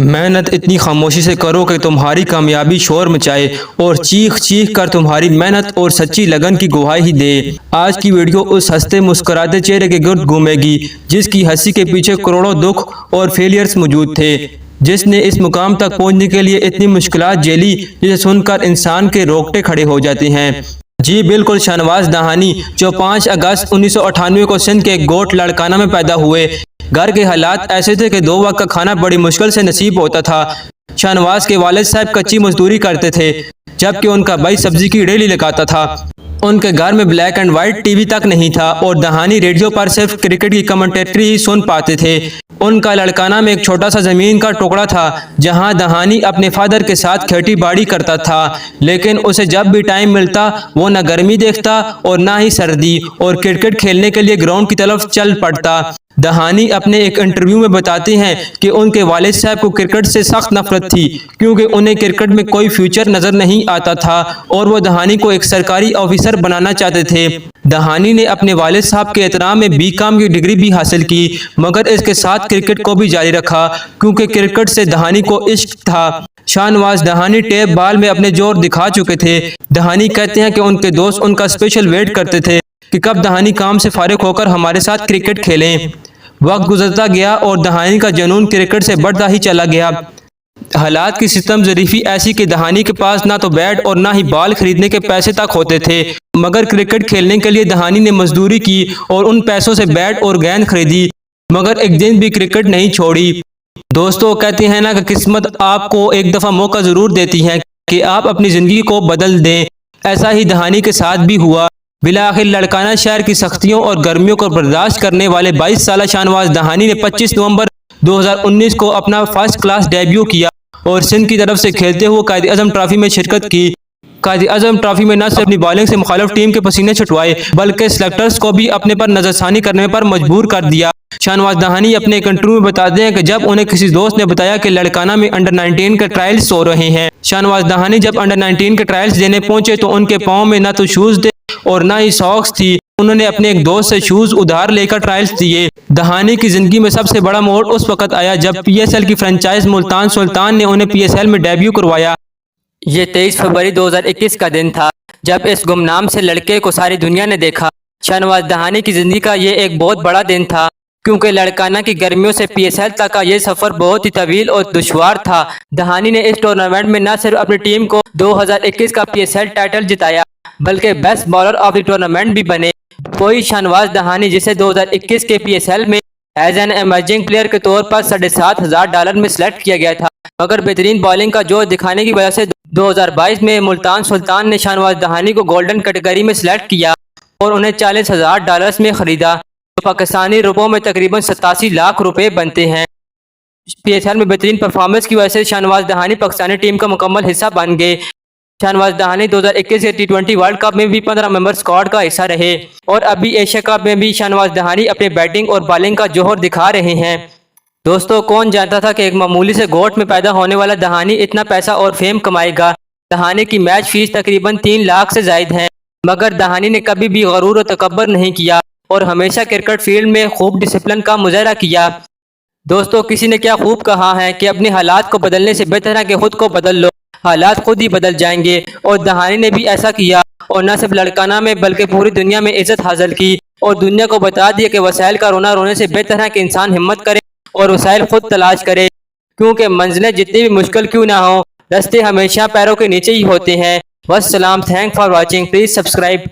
मेहनत इतनी खामोशी से करो कि तुम्हारी कामयाबी शोर मचाए और चीख चीख कर तुम्हारी मेहनत और सच्ची लगन की गवाही दे। आज की वीडियो उस हंसते मुस्कुराते चेहरे के गिर्द घूमेगी जिसकी हंसी के पीछे करोड़ों दुख और फेलियर्स मौजूद थे, जिसने इस मुकाम तक पहुंचने के लिए इतनी मुश्किलात झेली जिसे सुनकर इंसान के रोंगटे खड़े हो जाते हैं। जी बिल्कुल, शाहनवाज दहानी जो 5 अगस्त 1998 को सिंध के गोट लड़काना में पैदा हुए। घर के हालात ऐसे थे कि 2 वक्त का खाना बड़ी मुश्किल से नसीब होता था। शाहनवाज के वालिद साहब कच्ची मजदूरी करते थे जबकि उनका भाई सब्जी की रेहड़ी लगाता था। उनके घर में ब्लैक एंड व्हाइट टीवी तक नहीं था और दहानी रेडियो पर सिर्फ क्रिकेट की कमेंटेटरी ही सुन पाते थे। उनका लड़काना में एक छोटा सा जमीन का टुकड़ा था जहां दहानी अपने फादर के साथ खेती बाड़ी करता था, लेकिन उसे जब भी टाइम मिलता वो न गर्मी देखता और ना ही सर्दी और क्रिकेट खेलने के लिए ग्राउंड की तरफ चल पड़ता। दहानी अपने एक इंटरव्यू में बताते हैं कि उनके वालिद साहब को क्रिकेट से सख्त नफरत थी क्योंकि उन्हें क्रिकेट में कोई फ्यूचर नजर नहीं आता था और वो दहानी को एक सरकारी ऑफिसर बनाना चाहते थे। दहानी ने अपने वालिद साहब के एहतराम में बीकॉम की डिग्री भी हासिल की, मगर इसके साथ क्रिकेट को भी जारी रखा क्योंकि क्रिकेट से दहानी को इश्क था। शाहनवाज दहानी टेप बॉल में अपने जोर दिखा चुके थे। दहानी कहते हैं कि उनके दोस्त उनका स्पेशल वेट करते थे कि कब दहानी काम से फारिग होकर हमारे साथ क्रिकेट खेलें। वक्त गुजरता गया और दहानी का जुनून क्रिकेट से बढ़ता ही चला गया। हालात की सिस्टम ज़रीफ़ी ऐसी कि दहानी के पास ना तो बैट और ना ही बॉल खरीदने के पैसे तक होते थे, मगर क्रिकेट खेलने के लिए दहानी ने मजदूरी की और उन पैसों से बैट और गेंद खरीदी, मगर एक दिन भी क्रिकेट नहीं छोड़ी। दोस्तों, कहते हैं ना कि किस्मत आपको एक दफ़ा मौका ज़रूर देती है कि आप अपनी ज़िंदगी को बदल दें। ऐसा ही दहानी के साथ भी हुआ। बिलाखिर लड़काना शहर की सख्तियों और गर्मियों को बर्दाश्त करने वाले 22 साल शाहनवाज दहानी ने 25 नवंबर 2019 को अपना फर्स्ट क्लास डेब्यू किया और सिंध की तरफ से खेलते हुए कायद आजम ट्रॉफी में शिरकत की। कायद आजम ट्रॉफी में न सिर्फ अपनी बॉलिंग से मुखालिफ टीम के पसीने छुटवाए बल्कि सेलेक्टर्स को भी अपने पर नजरसानी करने पर मजबूर कर दिया। शाहनवाज दहानी अपने एक इंटरव्यू में बताते हैं कि जब उन्हें किसी दोस्त ने बताया कि लड़काना में अंडर 19 के ट्रायल्स हो रहे हैं। शाहनवाज दहानी जब अंडर 19 के ट्रायल्स देने पहुंचे तो उनके पाँव में न तो शूज थे और ना ही सॉक्स थी। उन्होंने अपने एक दोस्त से शूज उधार लेकर ट्रायल्स दिए। दहानी की जिंदगी में सबसे बड़ा मोड़ उस वक्त आया जब पीएसएल की फ्रेंचाइज मुल्तान सुल्तान ने उन्हें पीएसएल में डेब्यू करवाया। ये 23 फरवरी 2021 का दिन था जब इस गुमनाम से लड़के को सारी दुनिया ने देखा। शाहनवाज दहानी की जिंदगी का ये एक बहुत बड़ा दिन था क्योंकि लड़काना की गर्मियों से पीएसएल तक का ये सफर बहुत ही तवील और दुश्वार था। दहानी ने इस टूर्नामेंट में न सिर्फ अपनी टीम को 2021 का पीएसएल टाइटल जिताया बल्कि best bowler of the tournament भी बने। वही शाहनवाज दहानी जिसे 2021 के पीएसएल में एज एन एमर्जिंग प्लेयर के तौर पर $7,500 में सिलेक्ट किया गया था, मगर बेहतरीन बॉलिंग का जोर दिखाने की वजह से 2022 में मुल्तान सुल्तान ने शाहनवाज दहानी को गोल्डन कैटेगरी में सिलेक्ट किया और उन्हें $40,000 में खरीदा, तो पाकिस्तानी रुपयों में तकरीबन 87 लाख रुपए बनते हैं। पीएसएल में बेहतरीन परफॉर्मेंस की वजह से शाहनवाज दहानी पाकिस्तानी टीम का मुकम्मल हिस्सा बन गए। शाहनवाज दहानी 2021 के T20 वर्ल्ड कप में भी 15 मेंबर स्क्वाड का हिस्सा रहे और अभी एशिया कप में भी शाहनवाज दहानी अपने बैटिंग और बॉलिंग का जोहर दिखा रहे हैं। दोस्तों, कौन जानता था कि एक मामूली से गोट में पैदा होने वाला दहानी इतना पैसा और फेम कमाएगा। दहानी की मैच फीस तकरीबन 3 लाख से जायद है, मगर दहानी ने कभी भी गरूर और तकब्बर नहीं किया और हमेशा क्रिकेट फील्ड में खूब डिसिप्लिन का मुजाहरा किया। दोस्तों, किसी ने क्या खूब कहा है कि अपने हालात को बदलने से बेहतर है कि खुद को बदल लो, हालात खुद ही बदल जाएंगे। और दहानी ने भी ऐसा किया और न सिर्फ लड़काना में बल्कि पूरी दुनिया में इज्जत हासिल की और दुनिया को बता दिया कि वसाइल का रोना रोने से बेहतर है कि इंसान हिम्मत करे और वसाइल खुद तलाश करे, क्योंकि मंजिलें जितनी भी मुश्किल क्यों ना हो, रास्ते हमेशा पैरों के नीचे ही होते हैं। वस्सलाम, thank for watching, please subscribe.